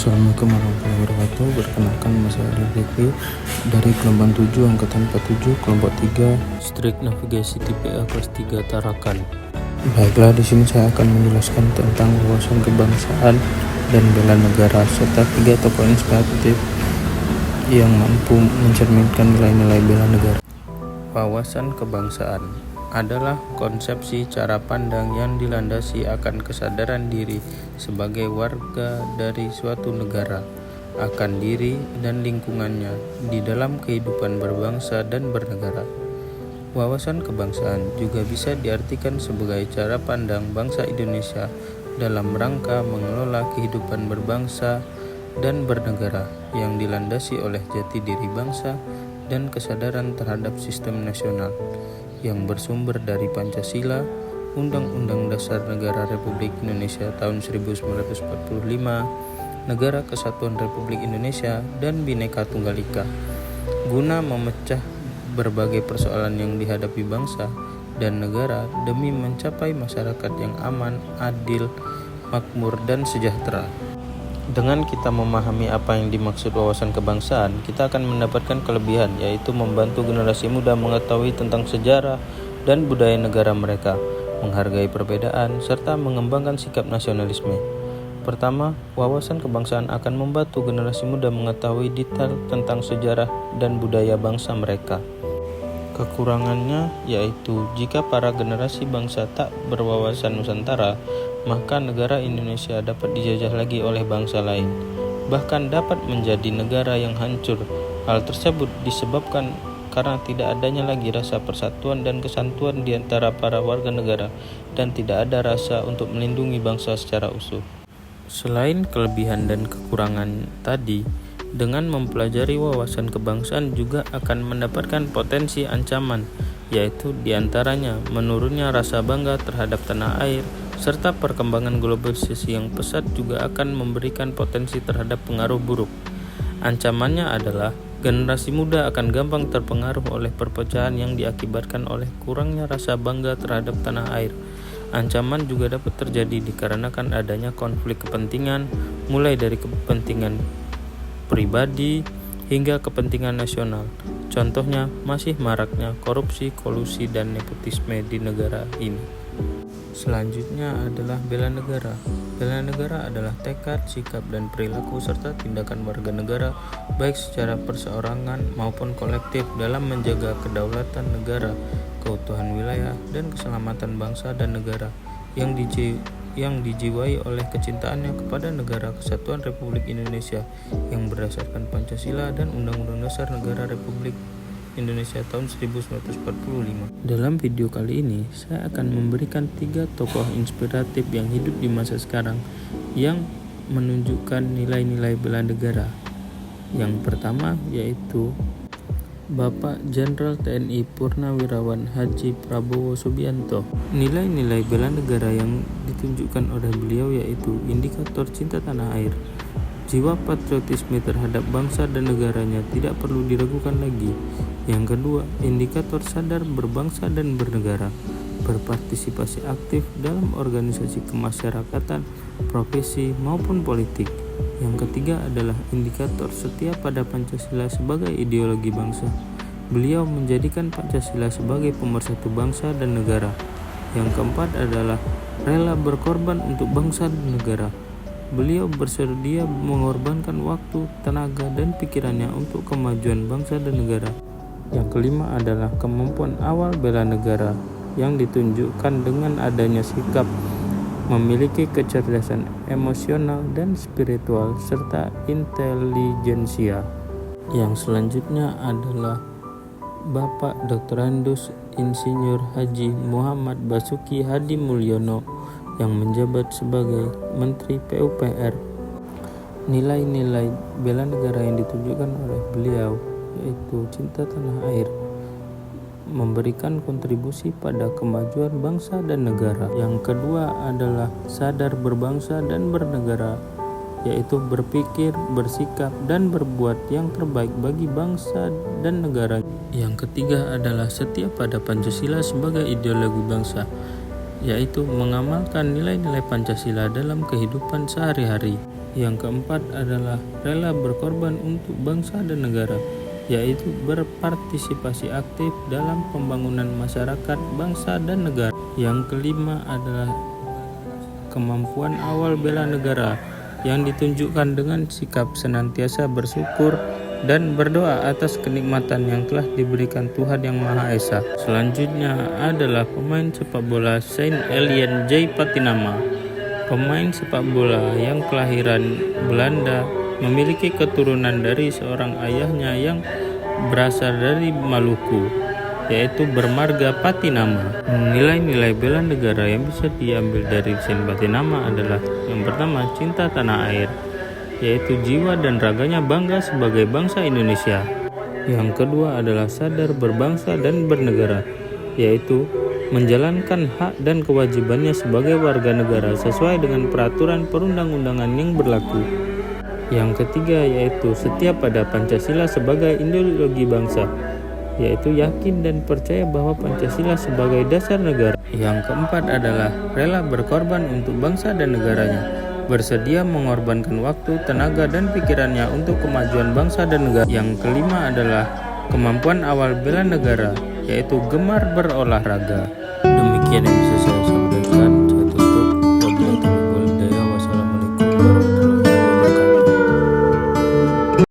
Assalamualaikum warahmatullahi wabarakatuh. Perkenalkan, saya Rifki dari gelombang 7 angkatan 47 kelompok 3 Strik Navigasi Tipe A kelas 3 Tarakan. Baiklah, di sini saya akan menjelaskan tentang wawasan kebangsaan dan bela negara serta 3 tokoh inspiratif yang mampu mencerminkan nilai-nilai bela negara. Wawasan kebangsaan adalah konsepsi cara pandang yang dilandasi akan kesadaran diri sebagai warga dari suatu negara, akan diri dan lingkungannya di dalam kehidupan berbangsa dan bernegara. Wawasan kebangsaan juga bisa diartikan sebagai cara pandang bangsa Indonesia dalam rangka mengelola kehidupan berbangsa dan bernegara yang dilandasi oleh jati diri bangsa dan kesadaran terhadap sistem nasional yang bersumber dari Pancasila, Undang-Undang Dasar Negara Republik Indonesia tahun 1945, Negara Kesatuan Republik Indonesia, dan Bhinneka Tunggal Ika, guna memecah berbagai persoalan yang dihadapi bangsa dan negara demi mencapai masyarakat yang aman, adil, makmur, dan sejahtera. Dengan kita memahami apa yang dimaksud wawasan kebangsaan, kita akan mendapatkan kelebihan, yaitu membantu generasi muda mengetahui tentang sejarah dan budaya negara mereka, menghargai perbedaan, serta mengembangkan sikap nasionalisme. Pertama, wawasan kebangsaan akan membantu generasi muda mengetahui detail tentang sejarah dan budaya bangsa mereka. Kekurangannya yaitu jika para generasi bangsa tak berwawasan Nusantara, maka negara Indonesia dapat dijajah lagi oleh bangsa lain, bahkan dapat menjadi negara yang hancur. Hal tersebut disebabkan karena tidak adanya lagi rasa persatuan dan kesatuan di antara para warga negara dan tidak ada rasa untuk melindungi bangsa secara utuh. Selain kelebihan dan kekurangan tadi, dengan mempelajari wawasan kebangsaan juga akan mendapatkan potensi ancaman, yaitu diantaranya menurunnya rasa bangga terhadap tanah air, serta perkembangan globalisasi yang pesat juga akan memberikan potensi terhadap pengaruh buruk. Ancamannya adalah generasi muda akan gampang terpengaruh oleh perpecahan yang diakibatkan oleh kurangnya rasa bangga terhadap tanah air. Ancaman juga dapat terjadi dikarenakan adanya konflik kepentingan, mulai dari kepentingan pribadi hingga kepentingan nasional. Contohnya, masih maraknya korupsi, kolusi, dan nepotisme di negara ini. Selanjutnya adalah bela negara. Bela negara adalah tekad, sikap, dan perilaku serta tindakan warga negara baik secara perseorangan maupun kolektif dalam menjaga kedaulatan negara, keutuhan wilayah, dan keselamatan bangsa dan negara yang dijiwai oleh kecintaannya kepada Negara Kesatuan Republik Indonesia yang berdasarkan Pancasila dan Undang-Undang Dasar Negara Republik Indonesia tahun 1945. Dalam video kali ini, saya akan memberikan 3 tokoh inspiratif yang hidup di masa sekarang yang menunjukkan nilai-nilai bela negara. Yang pertama yaitu Bapak Jenderal TNI Purnawirawan Haji Prabowo Subianto. Nilai-nilai bela negara yang ditunjukkan oleh beliau yaitu indikator cinta tanah air. Jiwa patriotisme terhadap bangsa dan negaranya tidak perlu diragukan lagi. Yang kedua, indikator sadar berbangsa dan bernegara, berpartisipasi aktif dalam organisasi kemasyarakatan, profesi maupun politik. Yang ketiga adalah indikator setia pada Pancasila sebagai ideologi bangsa. Beliau menjadikan Pancasila sebagai pemersatu bangsa dan negara. Yang keempat adalah rela berkorban untuk bangsa dan negara. Beliau bersedia mengorbankan waktu, tenaga, dan pikirannya untuk kemajuan bangsa dan negara. Yang kelima adalah kemampuan awal bela negara yang ditunjukkan dengan adanya sikap memiliki kecerdasan emosional dan spiritual serta intelijensia. Yang selanjutnya adalah Bapak Dr. Andes Insinyur Haji Muhammad Basuki Hadi Mulyono yang menjabat sebagai Menteri PUPR. Nilai-nilai bela negara yang ditunjukkan oleh beliau yaitu cinta tanah air, memberikan kontribusi pada kemajuan bangsa dan negara. Yang kedua adalah sadar berbangsa dan bernegara, yaitu berpikir, bersikap, dan berbuat yang terbaik bagi bangsa dan negara. Yang ketiga adalah setia pada Pancasila sebagai ideologi bangsa, yaitu mengamalkan nilai-nilai Pancasila dalam kehidupan sehari-hari. Yang keempat adalah rela berkorban untuk bangsa dan negara, yaitu berpartisipasi aktif dalam pembangunan masyarakat, bangsa, dan negara. Yang kelima adalah kemampuan awal bela negara yang ditunjukkan dengan sikap senantiasa bersyukur dan berdoa atas kenikmatan yang telah diberikan Tuhan Yang Maha Esa. Selanjutnya adalah pemain sepak bola Saint Etienne J. Patinama. Pemain sepak bola yang kelahiran Belanda, memiliki keturunan dari seorang ayahnya yang berasal dari Maluku, yaitu bermarga Patinama. Nilai-nilai bela negara yang bisa diambil dari Saint Patinama adalah yang pertama, cinta tanah air, yaitu jiwa dan raganya bangga sebagai bangsa Indonesia. Yang kedua adalah sadar berbangsa dan bernegara, yaitu menjalankan hak dan kewajibannya sebagai warga negara sesuai dengan peraturan perundang-undangan yang berlaku. Yang ketiga yaitu setia pada Pancasila sebagai ideologi bangsa, yaitu yakin dan percaya bahwa Pancasila sebagai dasar negara. Yang keempat adalah rela berkorban untuk bangsa dan negaranya, bersedia mengorbankan waktu, tenaga, dan pikirannya untuk kemajuan bangsa dan negara. Yang kelima adalah kemampuan awal bela negara, yaitu gemar berolahraga. Demikian yang bisa saya sampaikan.